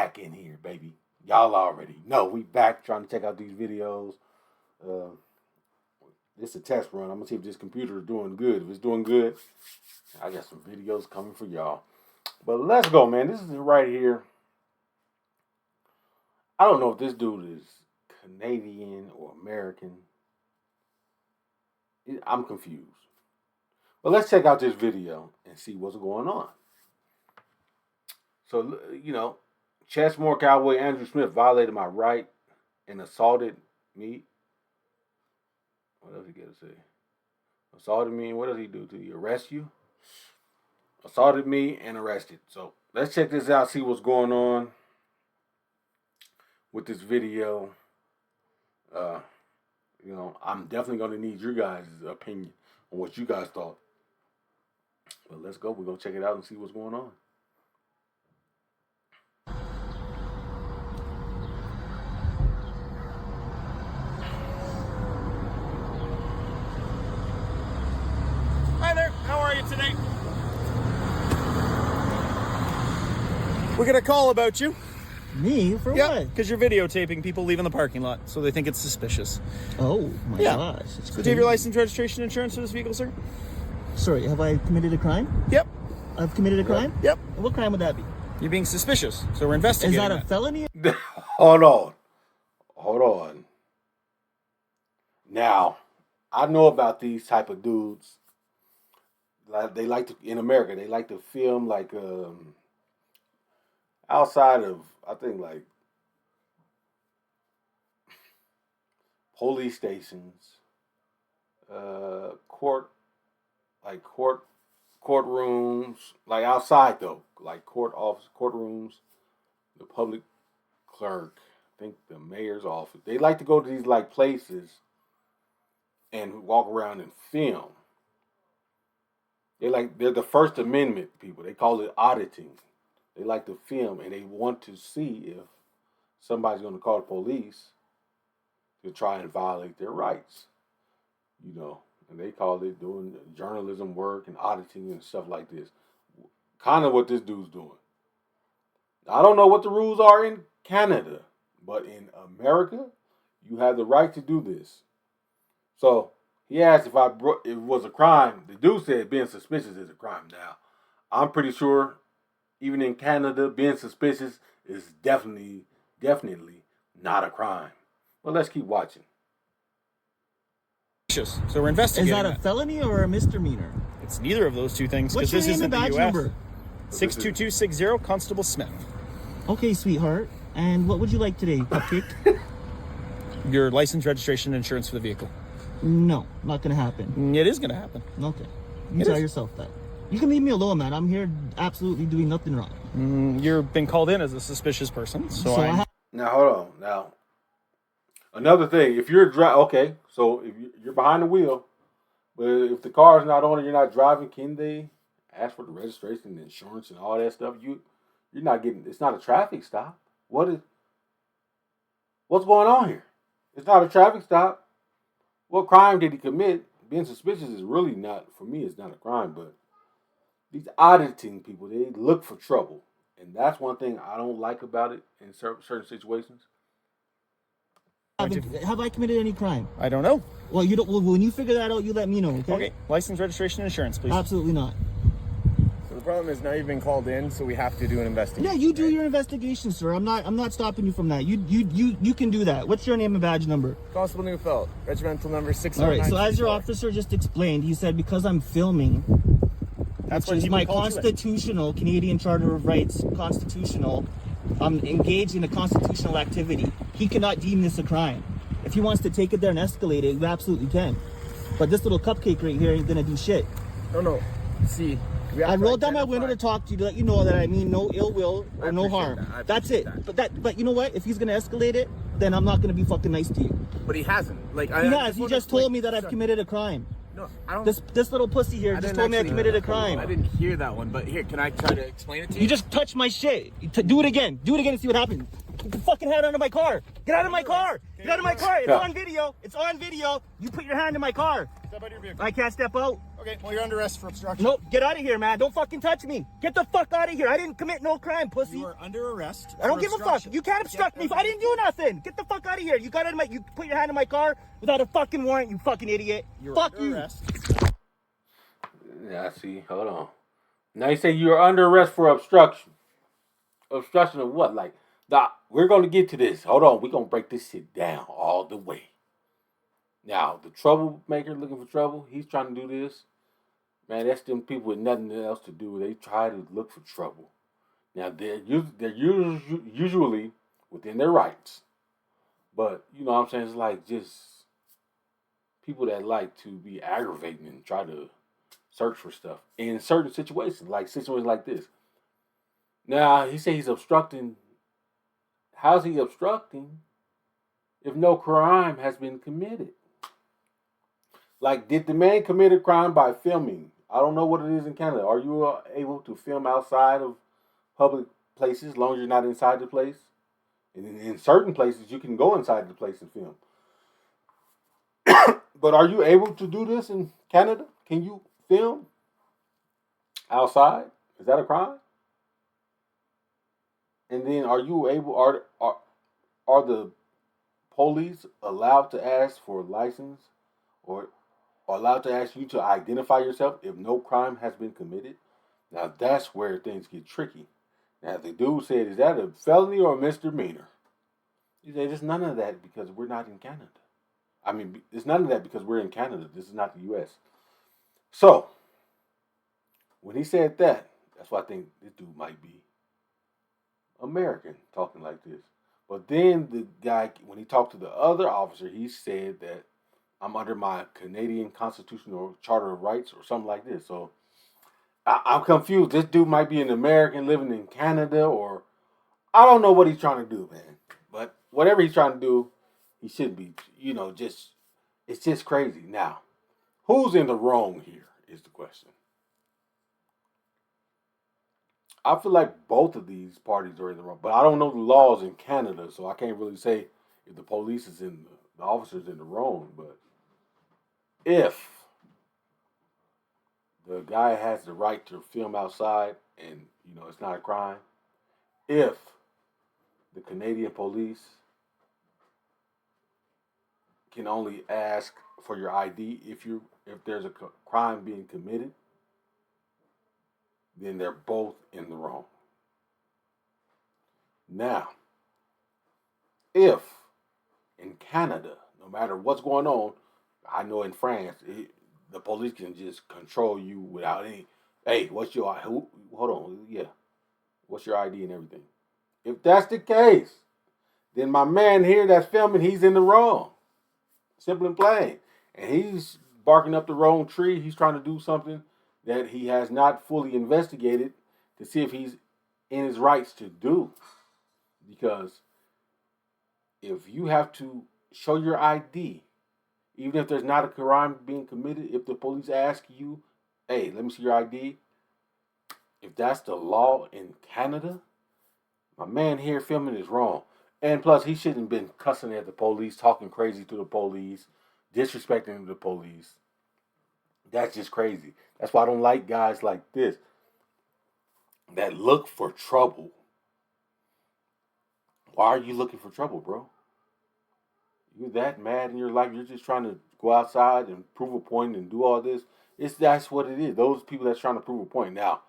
back in here, baby. Y'all already know we back trying to check out these videos. This is a test run. I'm gonna see if this computer is doing good. If it's doing good, I got some videos coming for y'all. But let's go, man. This is right here. I don't know if this dude is Canadian or American. I'm confused. But let's check out this video and see what's going on. So, you know, Chessmore Cowboy Andrew Smith violated my right and assaulted me. What else he got to say? Assaulted me, and what does he do to you? Arrest you? Assaulted me and arrested. So let's check this out, see what's going on with this video. You know, I'm definitely going to need your guys' opinion on what you guys thought. But let's go. We're going to check it out and see what's going on. Hi there, how are you today? We got a call about you. Me? For what? Because you're videotaping people leaving the parking lot, so they think it's suspicious. Oh my gosh. So do you have your license, registration, insurance for this vehicle, sir? Sorry, have I committed a crime? Yep. I've committed a crime? Yep. What crime would that be? You're being suspicious, so we're investigating. Is that a felony? Hold on. Now, I know about these type of dudes. They like to, in America, they like to film like outside of, I think, like police stations, courtrooms, like outside though, like courtrooms, the public clerk, I think the mayor's office. They like to go to these like places and walk around and film. They're the First Amendment people. They call it auditing. They like to film and they want to see if somebody's going to call the police to try and violate their rights. You know, and they call it doing journalism work and auditing and stuff like this. Kind of what this dude's doing. I don't know what the rules are in Canada, but in America, you have the right to do this. So he asked if it was a crime. The dude said being suspicious is a crime. Now, I'm pretty sure even in Canada, being suspicious is definitely not a crime. But let's keep watching. So we're investigating. Is that a felony or a misdemeanor? It's neither of those two things. What's your this name isn't and the badge US. number? 62260, Constable Smith. Okay, sweetheart. And what would you like today, Cupcake? Your license, registration, and insurance for the vehicle. No, not gonna happen. It is going to happen. Okay. You tell yourself that. You can leave me alone, man. I'm here absolutely doing nothing wrong. You've been called in as a suspicious person, Now, hold on. Now, another thing. If you're okay, so if you're behind the wheel, but if the car is not on and you're not driving, can they ask for the registration, the insurance, and all that stuff? You're not getting. It's not a traffic stop. What's going on here? It's not a traffic stop. What crime did he commit? Being suspicious is really not, for me, it's not a crime, but these auditing people, they look for trouble. And that's one thing I don't like about it in certain situations. Have I committed any crime? I don't know. Well, you don't. Well, when you figure that out, you let me know, okay? Okay. License, registration, and insurance, please. Absolutely not. So the problem is now you've been called in, so we have to do an investigation. Yeah, you do your investigation, sir. I'm not stopping you from that. You can do that. What's your name and badge number? Constable Neufeld, regimental number 609. All right. So as your officer just explained, he said because I'm filming, That's which is my constitutional Canadian Charter of Rights, constitutional. I'm engaged in a constitutional activity. He cannot deem this a crime. If he wants to take it there and escalate it, we absolutely can. But this little cupcake right here ain't gonna do shit. No. See, I rolled down my window to talk to you to let you know that I mean no ill will or no harm. That's it. But you know what? If he's gonna escalate it, then I'm not gonna be fucking nice to you. But he hasn't. Like, He just told me that I've committed a crime. No, I don't. This little pussy here just told me I committed a crime. I didn't hear that one, but here, can I try to explain it to you? You just touched my shit. Do it again. Do it again and see what happens. Get the fucking hand out of my car. Get out of my car. Get out of my car. It's on video. It's on video. You put your hand in my car. Step out of your vehicle. I can't step out. Okay, well, you're under arrest for obstruction. Nope, get out of here, man. Don't fucking touch me. Get the fuck out of here. I didn't commit no crime, pussy. You are under arrest. I don't give a fuck. You can't obstruct me. I didn't do nothing. Get the fuck out of here. You put your hand in my car without a fucking warrant, you fucking idiot. Fuck you. Arrest. Yeah, see. Hold on. Now you say you're under arrest for obstruction. Obstruction of what? Like, Doc, we're going to get to this. Hold on. We're going to break this shit down all the way. Now, the troublemaker looking for trouble, he's trying to do this. Man, that's them people with nothing else to do. They try to look for trouble. Now, they're usually within their rights. But, you know what I'm saying? It's like just people that like to be aggravating and try to search for stuff in certain situations like this. Now, he said he's obstructing. How's he obstructing if no crime has been committed? Like, did the man commit a crime by filming? I don't know what it is in Canada. Are you able to film outside of public places as long as you're not inside the place? And in certain places, you can go inside the place and film. But are you able to do this in Canada? Can you film outside? Is that a crime? And then are you able, are the police allowed to ask for a license or allowed to ask you to identify yourself if no crime has been committed? Now that's where things get tricky. Now the dude said, is that a felony or a misdemeanor? He said, it's none of that because we're not in Canada. I mean, it's none of that because we're in Canada. This is not the U.S. So, when he said that, that's why I think this dude might be American talking like this. But then the guy, when he talked to the other officer, he said that I'm under my Canadian Constitutional Charter of Rights or something like this. So, I'm confused. This dude might be an American living in Canada, or I don't know what he's trying to do, man. But whatever he's trying to do, he shouldn't be, it's just crazy. Now, who's in the wrong here is the question. I feel like both of these parties are in the wrong, but I don't know the laws in Canada, so I can't really say if the police is in the officers in the wrong. But if the guy has the right to film outside and, it's not a crime, if the Canadian police can only ask for your ID if there's a crime being committed, then they're both in the wrong. Now, if in Canada, no matter what's going on, I know in France, the police can just control you without any, hey, what's your ID and everything. If that's the case, then my man here that's filming, he's in the wrong. Simple and plain. And he's barking up the wrong tree. He's trying to do something that he has not fully investigated to see if he's in his rights to do. Because if you have to show your ID, even if there's not a crime being committed, if the police ask you, hey, let me see your ID, if that's the law in Canada, my man here filming is wrong. And plus, he shouldn't have been cussing at the police, talking crazy to the police, disrespecting the police. That's just crazy. That's why I don't like guys like this that look for trouble. Why are you looking for trouble, bro? You're that mad in your life. You're just trying to go outside and prove a point and do all this. That's what it is. Those people that's trying to prove a point. Now,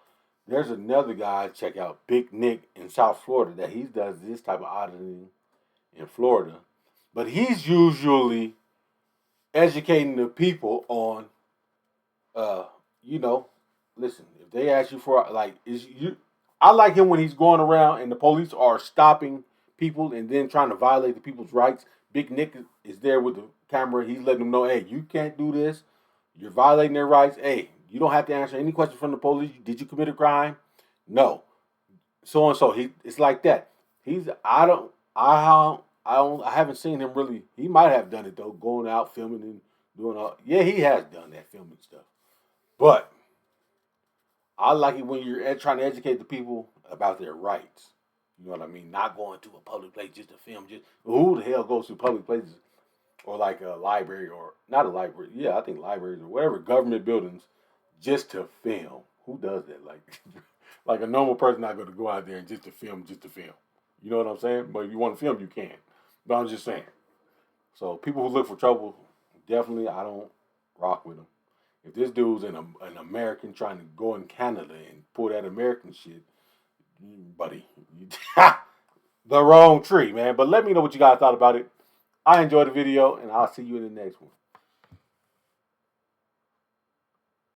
there's another guy, check out Big Nick in South Florida, that he does this type of auditing in Florida. But he's usually educating the people on, listen, if they ask you for, I like him when he's going around and the police are stopping people and then trying to violate the people's rights. Big Nick is there with the camera. He's letting them know, hey, you can't do this. You're violating their rights. Hey, you don't have to answer any questions from the police. Did you commit a crime? No. So and so. It's like that. I haven't seen him really. He might have done it though, going out filming and doing all. Yeah, he has done that filming stuff. But I like it when you're trying to educate the people about their rights. You know what I mean? Not going to a public place just to film. Just who the hell goes to public places or like a library, or not a library. Yeah, I think libraries or whatever government buildings, just to film. Who does that? Like, like a normal person not going to go out there and just to film, just to film. You know what I'm saying? But if you want to film, you can. But I'm just saying. So people who look for trouble, definitely I don't rock with them. If this dude's an American trying to go in Canada and pull that American shit, buddy, the wrong tree, man. But let me know what you guys thought about it. I enjoyed the video, and I'll see you in the next one.